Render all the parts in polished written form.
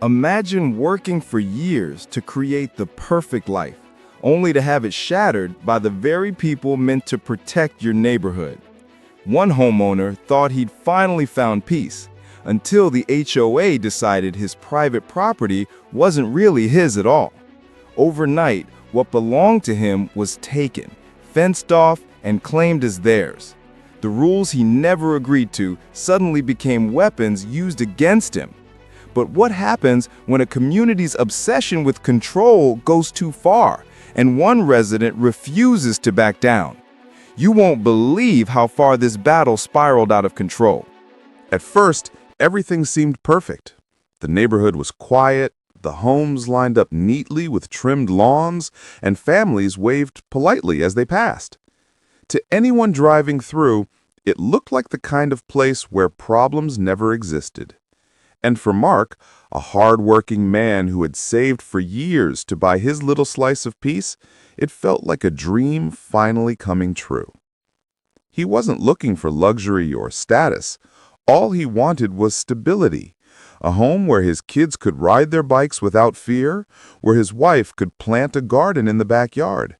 Imagine working for years to create the perfect life, only to have it shattered by the very people meant to protect your neighborhood. One homeowner thought he'd finally found peace, until the HOA decided his private property wasn't really his at all. Overnight, what belonged to him was taken, fenced off, and claimed as theirs. The rules he never agreed to suddenly became weapons used against him. But what happens when a community's obsession with control goes too far, and one resident refuses to back down? You won't believe how far this battle spiraled out of control. At first, everything seemed perfect. The neighborhood was quiet, the homes lined up neatly with trimmed lawns, and families waved politely as they passed. To anyone driving through, it looked like the kind of place where problems never existed. And for Mark, a hard-working man who had saved for years to buy his little slice of peace, it felt like a dream finally coming true. He wasn't looking for luxury or status. All he wanted was stability, a home where his kids could ride their bikes without fear, where his wife could plant a garden in the backyard,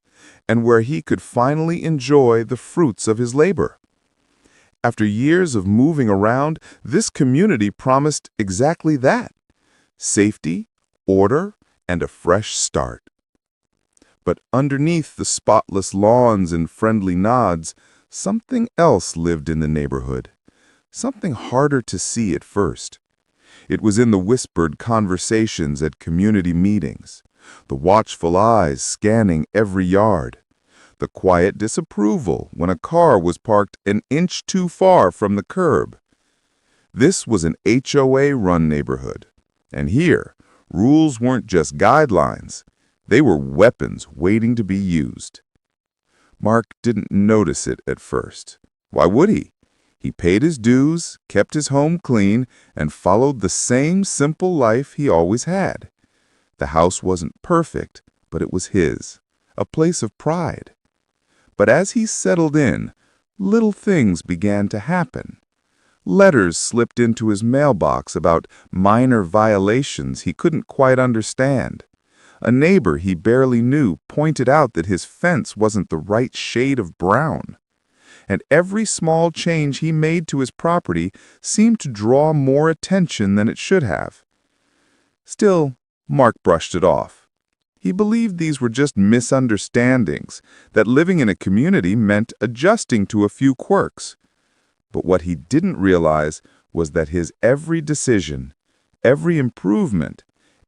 and where he could finally enjoy the fruits of his labor. After years of moving around, this community promised exactly that: safety, order, and a fresh start. But underneath the spotless lawns and friendly nods, something else lived in the neighborhood, something harder to see at first. It was in the whispered conversations at community meetings, the watchful eyes scanning every yard, the quiet disapproval when a car was parked an inch too far from the curb. This was an HOA-run neighborhood, and here, rules weren't just guidelines. They were weapons waiting to be used. Mark didn't notice it at first. Why would he? He paid his dues, kept his home clean, and followed the same simple life he always had. The house wasn't perfect, but it was his, a place of pride. But as he settled in, little things began to happen. Letters slipped into his mailbox about minor violations he couldn't quite understand. A neighbor he barely knew pointed out that his fence wasn't the right shade of brown. And every small change he made to his property seemed to draw more attention than it should have. Still, Mark brushed it off. He believed these were just misunderstandings, that living in a community meant adjusting to a few quirks. But what he didn't realize was that his every decision, every improvement,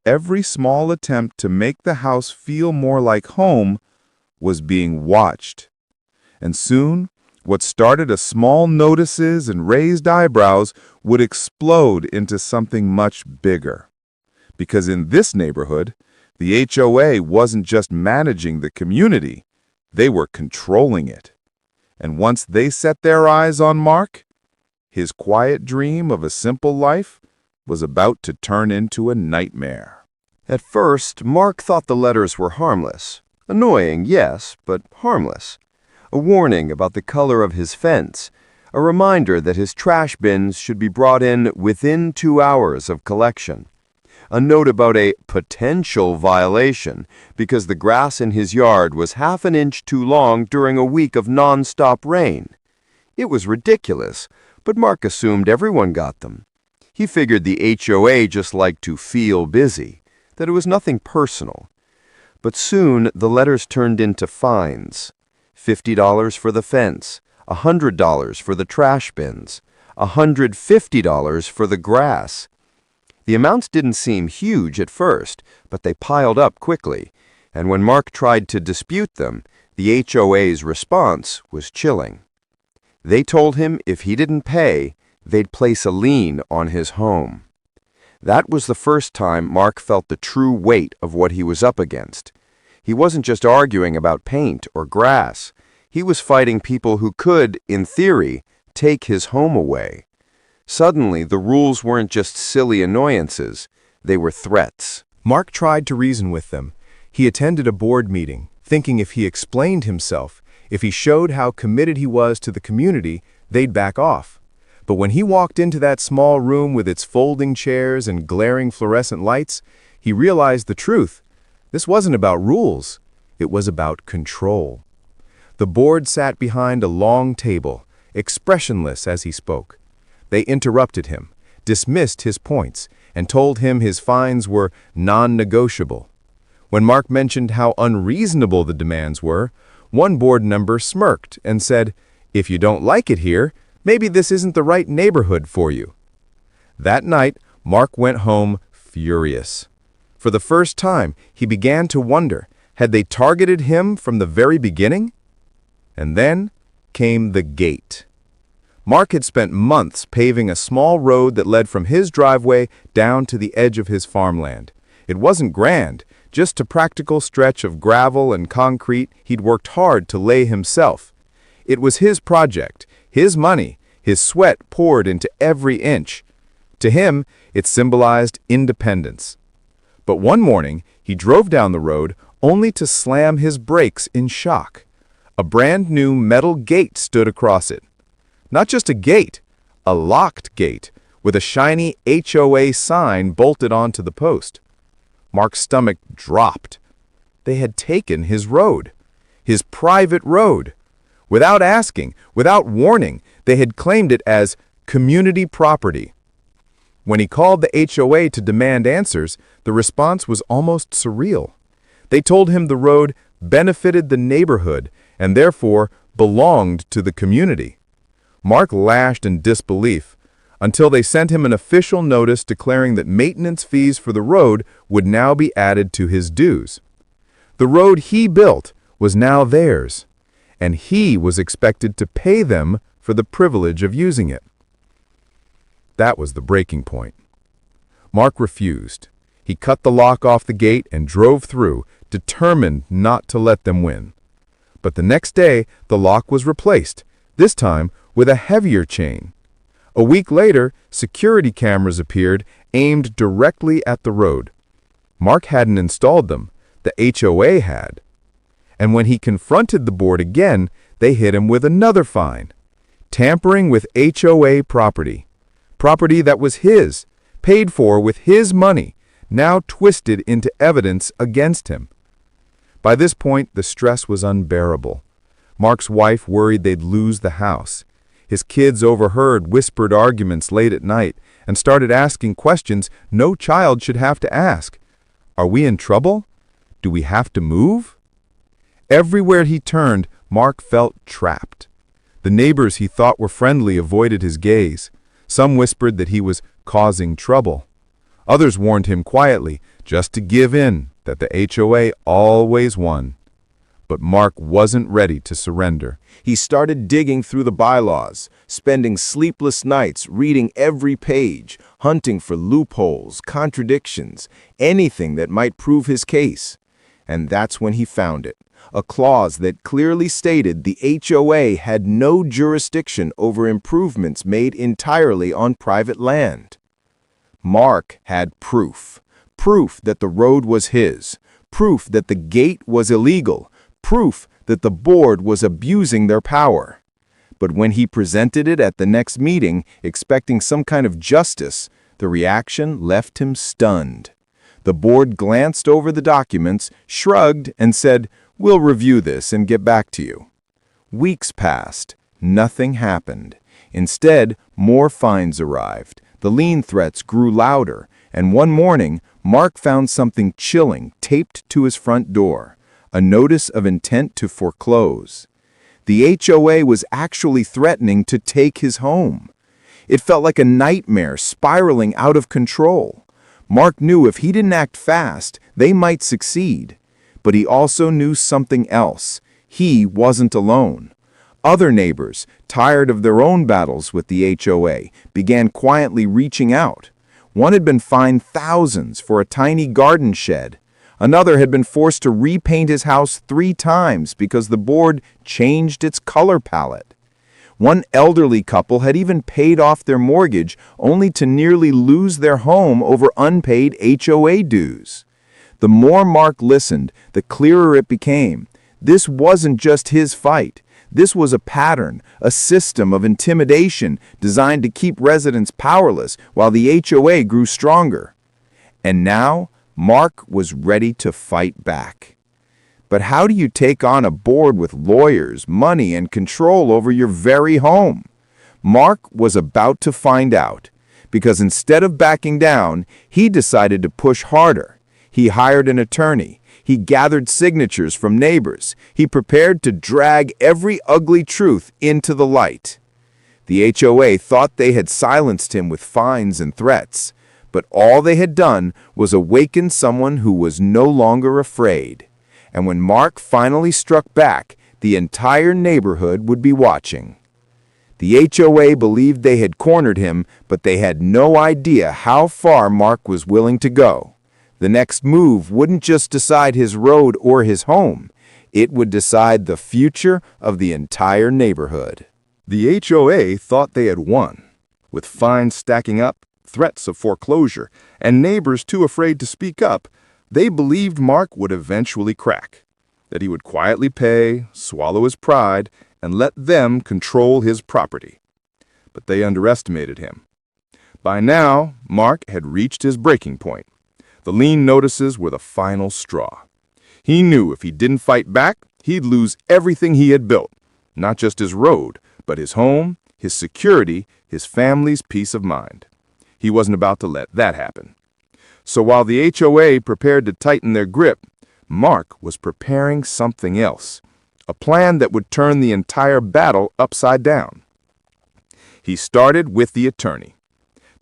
every small attempt to make the house feel more like home was being watched. And soon, what started as small notices and raised eyebrows would explode into something much bigger. Because in this neighborhood, the HOA wasn't just managing the community, they were controlling it. And once they set their eyes on Mark, his quiet dream of a simple life was about to turn into a nightmare. At first, Mark thought the letters were harmless. Annoying, yes, but harmless. A warning about the color of his fence, a reminder that his trash bins should be brought in within 2 hours of collection. A note about a potential violation because the grass in his yard was half an inch too long during a week of non-stop rain. It was ridiculous, but Mark assumed everyone got them. He figured the HOA just liked to feel busy, that it was nothing personal. But soon the letters turned into fines. $50 for the fence, $100 for the trash bins, $150 for the grass. The amounts didn't seem huge at first, but they piled up quickly, and when Mark tried to dispute them, the HOA's response was chilling. They told him if he didn't pay, they'd place a lien on his home. That was the first time Mark felt the true weight of what he was up against. He wasn't just arguing about paint or grass. He was fighting people who could, in theory, take his home away. Suddenly, the rules weren't just silly annoyances, they were threats. Mark tried to reason with them. He attended a board meeting, thinking if he explained himself, if he showed how committed he was to the community, they'd back off. But when he walked into that small room with its folding chairs and glaring fluorescent lights, he realized the truth. This wasn't about rules. It was about control. The board sat behind a long table, expressionless as he spoke. They interrupted him, dismissed his points, and told him his fines were non-negotiable. When Mark mentioned how unreasonable the demands were, one board member smirked and said, "If you don't like it here, maybe this isn't the right neighborhood for you." That night, Mark went home furious. For the first time, he began to wonder, had they targeted him from the very beginning? And then came the gate. Mark had spent months paving a small road that led from his driveway down to the edge of his farmland. It wasn't grand, just a practical stretch of gravel and concrete he'd worked hard to lay himself. It was his project, his money, his sweat poured into every inch. To him, it symbolized independence. But one morning, he drove down the road only to slam his brakes in shock. A brand new metal gate stood across it. Not just a gate, a locked gate, with a shiny HOA sign bolted onto the post. Mark's stomach dropped. They had taken his road, his private road. Without asking, without warning, they had claimed it as community property. When he called the HOA to demand answers, the response was almost surreal. They told him the road benefited the neighborhood and therefore belonged to the community. Mark lashed in disbelief until they sent him an official notice declaring that maintenance fees for the road would now be added to his dues. The road he built was now theirs, and he was expected to pay them for the privilege of using it. That was the breaking point. Mark refused. He cut the lock off the gate and drove through, determined not to let them win. But the next day, the lock was replaced, this time with a heavier chain. A week later, security cameras appeared, aimed directly at the road. Mark hadn't installed them, the HOA had. And when he confronted the board again, they hit him with another fine. Tampering with HOA property. Property that was his, paid for with his money, now twisted into evidence against him. By this point, the stress was unbearable. Mark's wife worried they'd lose the house. His kids overheard whispered arguments late at night and started asking questions no child should have to ask. Are we in trouble? Do we have to move? Everywhere he turned, Mark felt trapped. The neighbors he thought were friendly avoided his gaze. Some whispered that he was causing trouble. Others warned him quietly just to give in, that the HOA always won. But Mark wasn't ready to surrender. He started digging through the bylaws, spending sleepless nights reading every page, hunting for loopholes, contradictions, anything that might prove his case. And that's when he found it, a clause that clearly stated the HOA had no jurisdiction over improvements made entirely on private land. Mark had proof. Proof that the road was his. Proof that the gate was illegal. Proof that the board was abusing their power. But when he presented it at the next meeting, expecting some kind of justice, the reaction left him stunned. The board glanced over the documents, shrugged, and said, "We'll review this and get back to you." Weeks passed. Nothing happened. Instead, more fines arrived. The lien threats grew louder, and one morning, Mark found something chilling taped to his front door, a notice of intent to foreclose. The HOA was actually threatening to take his home. It felt like a nightmare spiraling out of control. Mark knew if he didn't act fast, they might succeed. But he also knew something else. He wasn't alone. Other neighbors, tired of their own battles with the HOA, began quietly reaching out. One had been fined thousands for a tiny garden shed. Another had been forced to repaint his house 3 times because the board changed its color palette. One elderly couple had even paid off their mortgage only to nearly lose their home over unpaid HOA dues. The more Mark listened, the clearer it became. This wasn't just his fight. This was a pattern, a system of intimidation designed to keep residents powerless while the HOA grew stronger. And now, Mark was ready to fight back. But how do you take on a board with lawyers, money, and control over your very home? Mark was about to find out, because instead of backing down, he decided to push harder. He hired an attorney. He gathered signatures from neighbors. He prepared to drag every ugly truth into the light. The HOA thought they had silenced him with fines and threats, but all they had done was awaken someone who was no longer afraid. And when Mark finally struck back, the entire neighborhood would be watching. The HOA believed they had cornered him, but they had no idea how far Mark was willing to go. The next move wouldn't just decide his road or his home. It would decide the future of the entire neighborhood. The HOA thought they had won. With fines stacking up, threats of foreclosure, and neighbors too afraid to speak up, they believed Mark would eventually crack, that he would quietly pay, swallow his pride, and let them control his property. But they underestimated him. By now, Mark had reached his breaking point. The lien notices were the final straw. He knew if he didn't fight back, he'd lose everything he had built, not just his road, but his home, his security, his family's peace of mind. He wasn't about to let that happen. So while the HOA prepared to tighten their grip, Mark was preparing something else, a plan that would turn the entire battle upside down. He started with the attorney.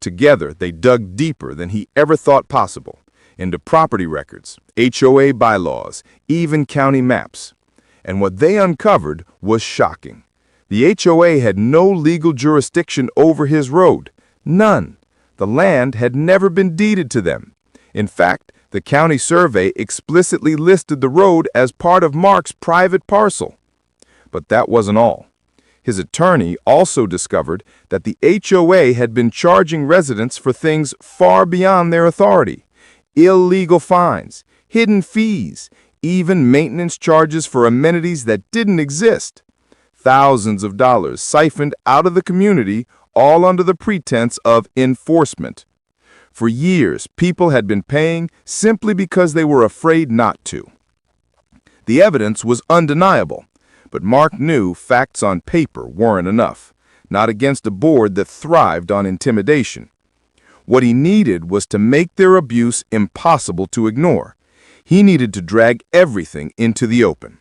Together, they dug deeper than he ever thought possible, into property records, HOA bylaws, even county maps. And what they uncovered was shocking. The HOA had no legal jurisdiction over his road. None. The land had never been deeded to them. In fact, the county survey explicitly listed the road as part of Mark's private parcel. But that wasn't all. His attorney also discovered that the HOA had been charging residents for things far beyond their authority. Illegal fines, hidden fees, even maintenance charges for amenities that didn't exist. Thousands of dollars siphoned out of the community, all under the pretense of enforcement. For years, people had been paying simply because they were afraid not to. The evidence was undeniable, but Mark knew facts on paper weren't enough, not against a board that thrived on intimidation. What he needed was to make their abuse impossible to ignore. He needed to drag everything into the open.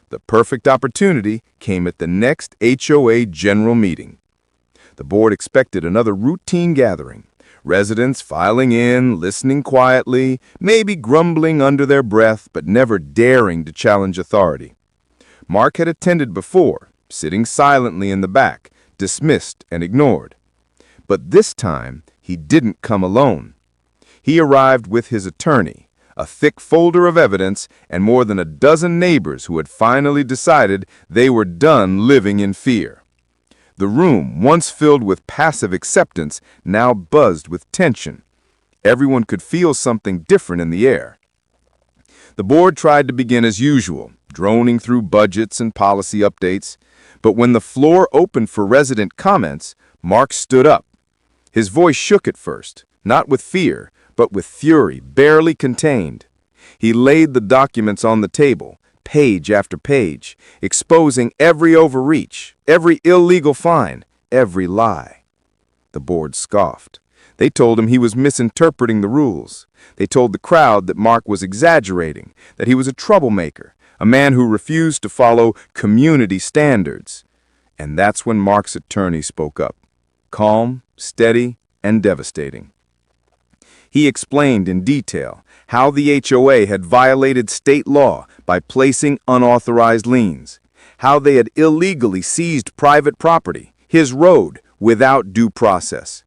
The perfect opportunity came at the next HOA general meeting. The board expected another routine gathering. Residents filing in, listening quietly, maybe grumbling under their breath, but never daring to challenge authority. Mark had attended before, sitting silently in the back, dismissed and ignored. But this time, he didn't come alone. He arrived with his attorney, a thick folder of evidence, and more than a dozen neighbors who had finally decided they were done living in fear. The room, once filled with passive acceptance, now buzzed with tension. Everyone could feel something different in the air. The board tried to begin as usual, droning through budgets and policy updates. But when the floor opened for resident comments, Mark stood up. His voice shook at first, not with fear, but with fury barely contained. He laid the documents on the table, page after page, exposing every overreach, every illegal fine, every lie. The board scoffed. They told him he was misinterpreting the rules. They told the crowd that Mark was exaggerating, that he was a troublemaker, a man who refused to follow community standards. And that's when Mark's attorney spoke up, calm, steady, and devastating. He explained in detail how the HOA had violated state law by placing unauthorized liens, how they had illegally seized private property, his road, without due process,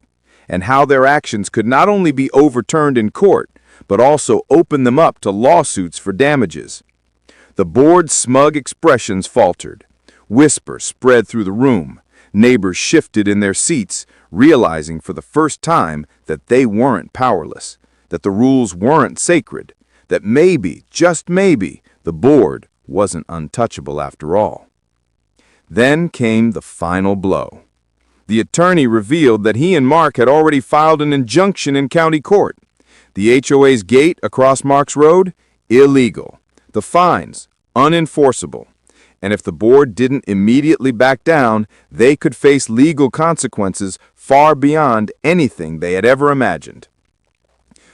and how their actions could not only be overturned in court, but also open them up to lawsuits for damages. The board's smug expressions faltered. Whispers spread through the room. Neighbors shifted in their seats, realizing for the first time that they weren't powerless, that the rules weren't sacred, that maybe, just maybe, the board wasn't untouchable after all. Then came the final blow. The attorney revealed that he and Mark had already filed an injunction in county court. The HOA's gate across Mark's road? Illegal. The fines? Unenforceable. And if the board didn't immediately back down, they could face legal consequences far beyond anything they had ever imagined.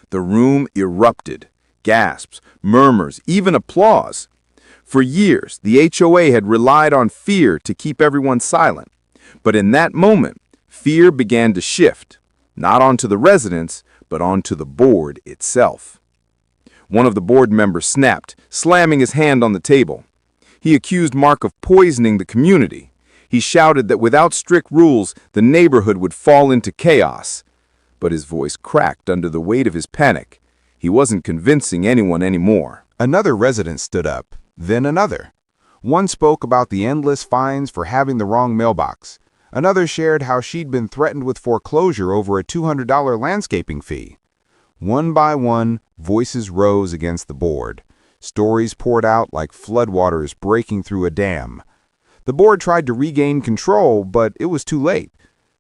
The room erupted. Gasps, murmurs, even applause. For years, the HOA had relied on fear to keep everyone silent. But in that moment, fear began to shift, not onto the residents, but onto the board itself. One of the board members snapped, slamming his hand on the table. He accused Mark of poisoning the community. He shouted that without strict rules, the neighborhood would fall into chaos. But his voice cracked under the weight of his panic. He wasn't convincing anyone anymore. Another resident stood up, then another. One spoke about the endless fines for having the wrong mailbox. Another shared how she'd been threatened with foreclosure over a $200 landscaping fee. One by one, voices rose against the board. Stories poured out like floodwaters breaking through a dam. The board tried to regain control, but it was too late.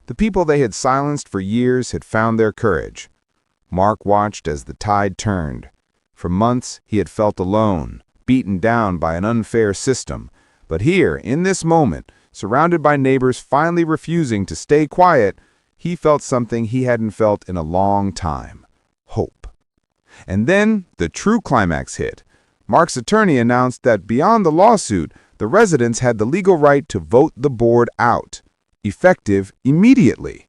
The people they had silenced for years had found their courage. Mark watched as the tide turned. For months, he had felt alone, beaten down by an unfair system. But here, in this moment, surrounded by neighbors finally refusing to stay quiet, he felt something he hadn't felt in a long time: hope. And then the true climax hit. Mark's attorney announced that beyond the lawsuit, the residents had the legal right to vote the board out, effective immediately.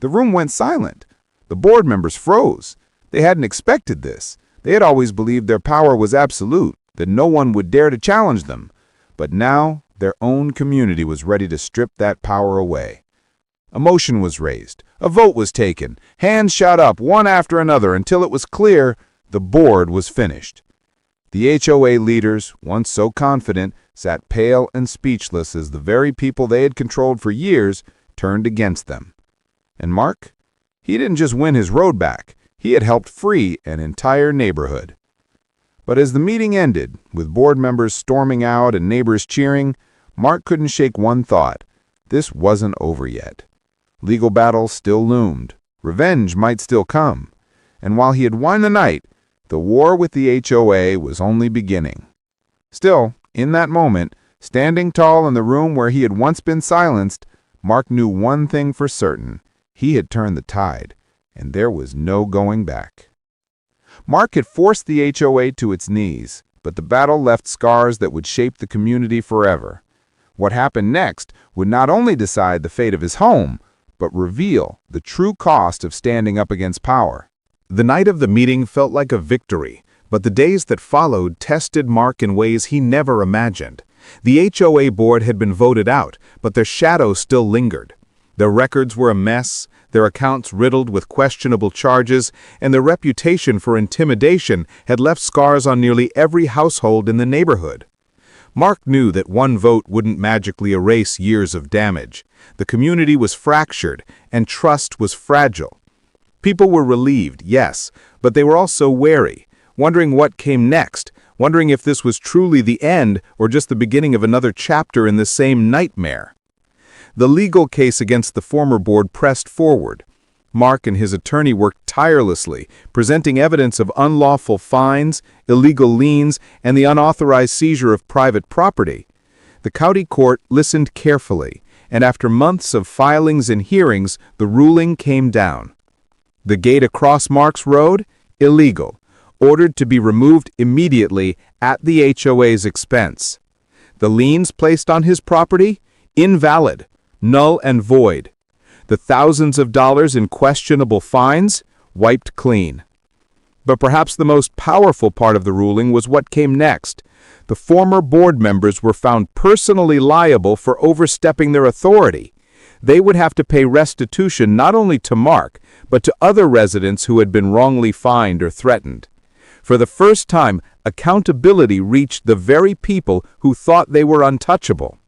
The room went silent. The board members froze. They hadn't expected this. They had always believed their power was absolute, that no one would dare to challenge them. But now, their own community was ready to strip that power away. A motion was raised. A vote was taken. Hands shot up one after another until it was clear the board was finished. The HOA leaders, once so confident, sat pale and speechless as the very people they had controlled for years turned against them. And Mark? He didn't just win his road back. He had helped free an entire neighborhood. But as the meeting ended, with board members storming out and neighbors cheering, Mark couldn't shake one thought. This wasn't over yet. Legal battle still loomed. Revenge might still come. And while he had won the night, the war with the HOA was only beginning. Still, in that moment, standing tall in the room where he had once been silenced, Mark knew one thing for certain. He had turned the tide, and there was no going back. Mark had forced the HOA to its knees, but the battle left scars that would shape the community forever. What happened next would not only decide the fate of his home, but reveal the true cost of standing up against power. The night of the meeting felt like a victory, but the days that followed tested Mark in ways he never imagined. The HOA board had been voted out, but their shadow still lingered. Their records were a mess, their accounts riddled with questionable charges, and their reputation for intimidation had left scars on nearly every household in the neighborhood. Mark knew that one vote wouldn't magically erase years of damage. The community was fractured, and trust was fragile. People were relieved, yes, but they were also wary, wondering what came next, wondering if this was truly the end or just the beginning of another chapter in the same nightmare. The legal case against the former board pressed forward. Mark and his attorney worked tirelessly, presenting evidence of unlawful fines, illegal liens, and the unauthorized seizure of private property. The county court listened carefully, and after months of filings and hearings, the ruling came down. The gate across Mark's road? Illegal. Ordered to be removed immediately at the HOA's expense. The liens placed on his property? Invalid. Null and void. The thousands of dollars in questionable fines? Wiped clean. But perhaps the most powerful part of the ruling was what came next. The former board members were found personally liable for overstepping their authority. They would have to pay restitution not only to Mark, but to other residents who had been wrongly fined or threatened. For the first time, accountability reached the very people who thought they were untouchable.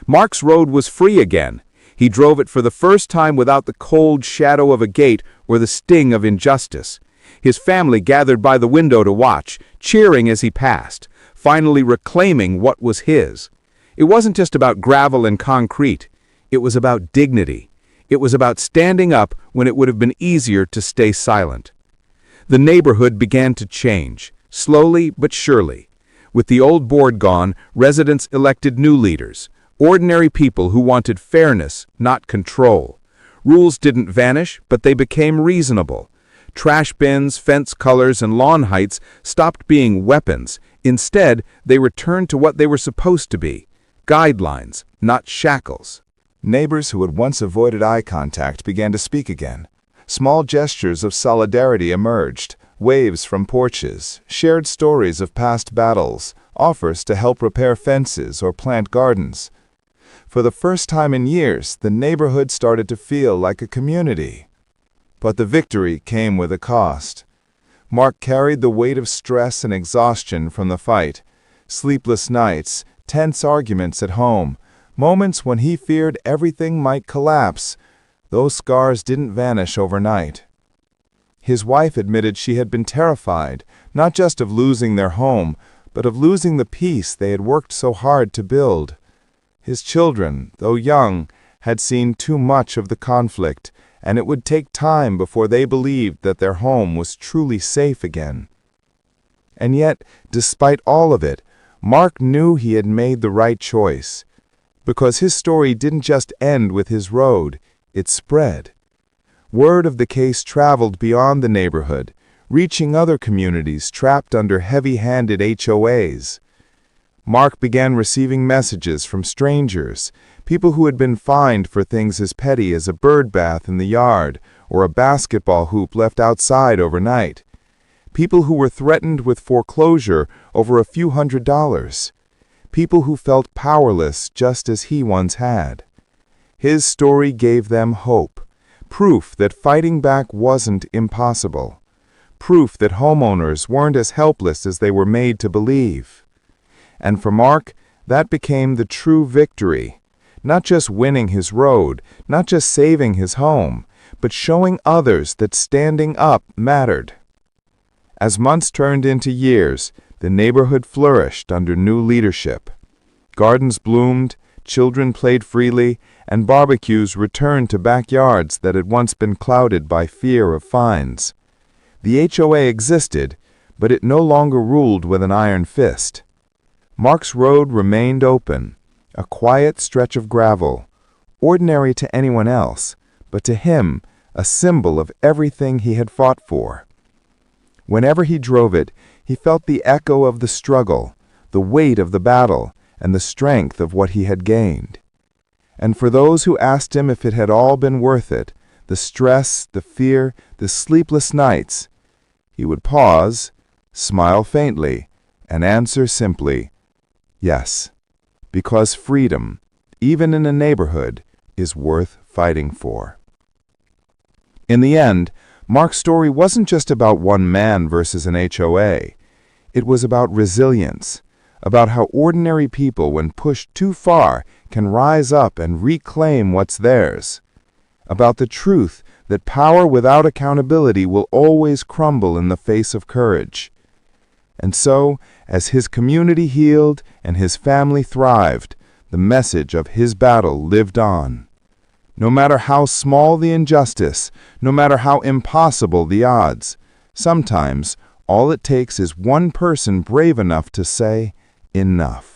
Mark's road was free again. He drove it for the first time without the cold shadow of a gate or the sting of injustice. His family gathered by the window to watch, cheering as he passed, finally reclaiming what was his. It wasn't just about gravel and concrete. It was about dignity. It was about standing up when it would have been easier to stay silent. The neighborhood began to change, slowly but surely. With the old board gone, residents elected new leaders, ordinary people who wanted fairness, not control. Rules didn't vanish, but they became reasonable. Trash bins, fence colors, and lawn heights stopped being weapons. Instead, they returned to what they were supposed to be: guidelines, not shackles. Neighbors who had once avoided eye contact began to speak again. Small gestures of solidarity emerged, waves from porches, shared stories of past battles, offers to help repair fences or plant gardens. For the first time in years, the neighborhood started to feel like a community. But the victory came with a cost. Mark carried the weight of stress and exhaustion from the fight. Sleepless nights, tense arguments at home, moments when he feared everything might collapse. Those scars didn't vanish overnight. His wife admitted she had been terrified, not just of losing their home, but of losing the peace they had worked so hard to build. His children, though young, had seen too much of the conflict, and it would take time before they believed that their home was truly safe again. And yet, despite all of it, Mark knew he had made the right choice, because his story didn't just end with his road, it spread. Word of the case traveled beyond the neighborhood, reaching other communities trapped under heavy-handed HOAs. Mark began receiving messages from strangers, people who had been fined for things as petty as a bird bath in the yard or a basketball hoop left outside overnight. People who were threatened with foreclosure over a few $100s. People who felt powerless just as he once had. His story gave them hope, proof that fighting back wasn't impossible, proof that homeowners weren't as helpless as they were made to believe. And for Mark, that became the true victory. Not just winning his road, not just saving his home, but showing others that standing up mattered. As months turned into years, the neighborhood flourished under new leadership. Gardens bloomed, children played freely, and barbecues returned to backyards that had once been clouded by fear of fines. The HOA existed, but it no longer ruled with an iron fist. Mark's road remained open, a quiet stretch of gravel, ordinary to anyone else, but to him, a symbol of everything he had fought for. Whenever he drove it, he felt the echo of the struggle, the weight of the battle, and the strength of what he had gained. And for those who asked him if it had all been worth it, the stress, the fear, the sleepless nights, he would pause, smile faintly, and answer simply, yes, because freedom, even in a neighborhood, is worth fighting for. In the end, Mark's story wasn't just about one man versus an HOA. It was about resilience, about how ordinary people, when pushed too far, can rise up and reclaim what's theirs, about the truth that power without accountability will always crumble in the face of courage. And so, as his community healed and his family thrived, the message of his battle lived on. No matter how small the injustice, no matter how impossible the odds, sometimes all it takes is one person brave enough to say, enough.